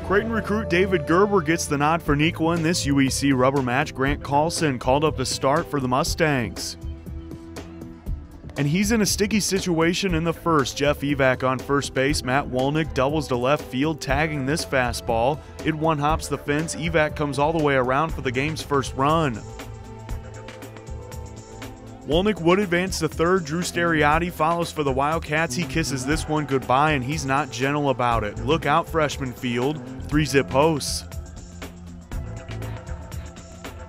Creighton recruit David Gerber gets the nod for Neuqua in this UEC rubber match. Grant Carlson called up to start for the Mustangs. And he's in a sticky situation in the first. Jeff Evac on first base. Matt Wolnick doubles to left field, tagging this fastball. It one-hops the fence. Evac comes all the way around for the game's first run. Wolnick would advance to third. Drew Steriati follows for the Wildcats. He kisses this one goodbye, and he's not gentle about it. Look out, freshman field. 3-zip posts.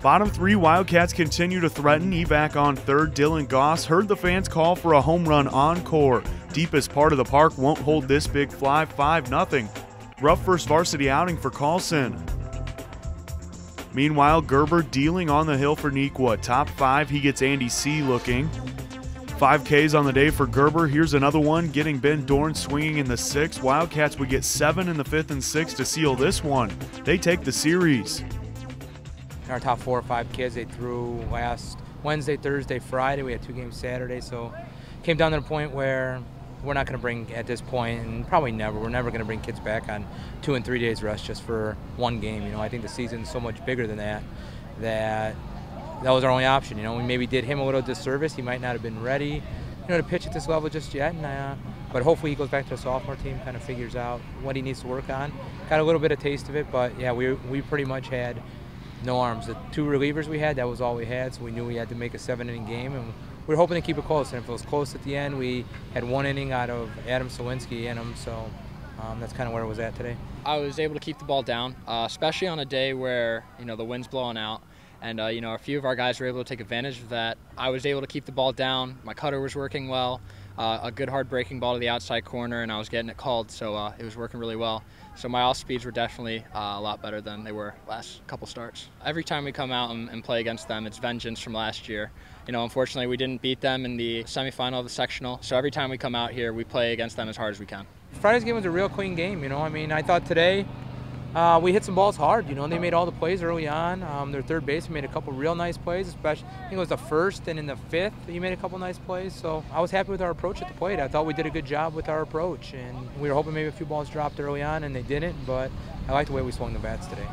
Bottom three, Wildcats continue to threaten. Evac on third. Dylan Goss heard the fans call for a home run encore. Deepest part of the park won't hold this big fly. 5-0. Rough first varsity outing for Carlson. Meanwhile, Gerber dealing on the hill for Neuqua. Top five, he gets Andy C. looking. 5 Ks on the day for Gerber. Here's another one, getting Ben Dorn swinging in the 6th. Wildcats would get 7 in the 5th and 6th to seal this one. They take the series. Our top 4 or 5 kids, they threw last Wednesday, Thursday, Friday. We had 2 games Saturday, so it came down to the point where we're not going to bring, at this point, and probably never, we're never going to bring kids back on 2 and 3 days rest just for one game. You know, I think the season's so much bigger than that, that was our only option. You know, we maybe did him a little disservice. He might not have been ready, you know, to pitch at this level just yet. And, but hopefully he goes back to the sophomore team, kind of figures out what he needs to work on. Got a little bit of taste of it, but yeah, we pretty much had no arms. The 2 relievers we had, that was all we had, so we knew we had to make a 7-inning game, and we were hoping to keep it close. And if it was close at the end, we had 1 inning out of Adam Sawinski in them, so that's kind of where it was at today. I was able to keep the ball down, especially on a day where, you know, the wind's blowing out, and you know, a few of our guys were able to take advantage of that. I was able to keep the ball down. My cutter was working well. A good hard breaking ball to the outside corner, and I was getting it called, so it was working really well. So my off speeds were definitely a lot better than they were last couple starts. Every time we come out and play against them, it's vengeance from last year. You know, unfortunately, we didn't beat them in the semifinal of the sectional, so every time we come out here, we play against them as hard as we can. Friday's game was a real clean game, you know. I mean, I thought today we hit some balls hard, you know. They made all the plays early on. Their third baseman made a couple real nice plays, especially, I think it was the 1st and in the 5th, he made a couple nice plays. So I was happy with our approach at the plate. I thought we did a good job with our approach, and we were hoping maybe a few balls dropped early on, and they didn't, but I like the way we swung the bats today.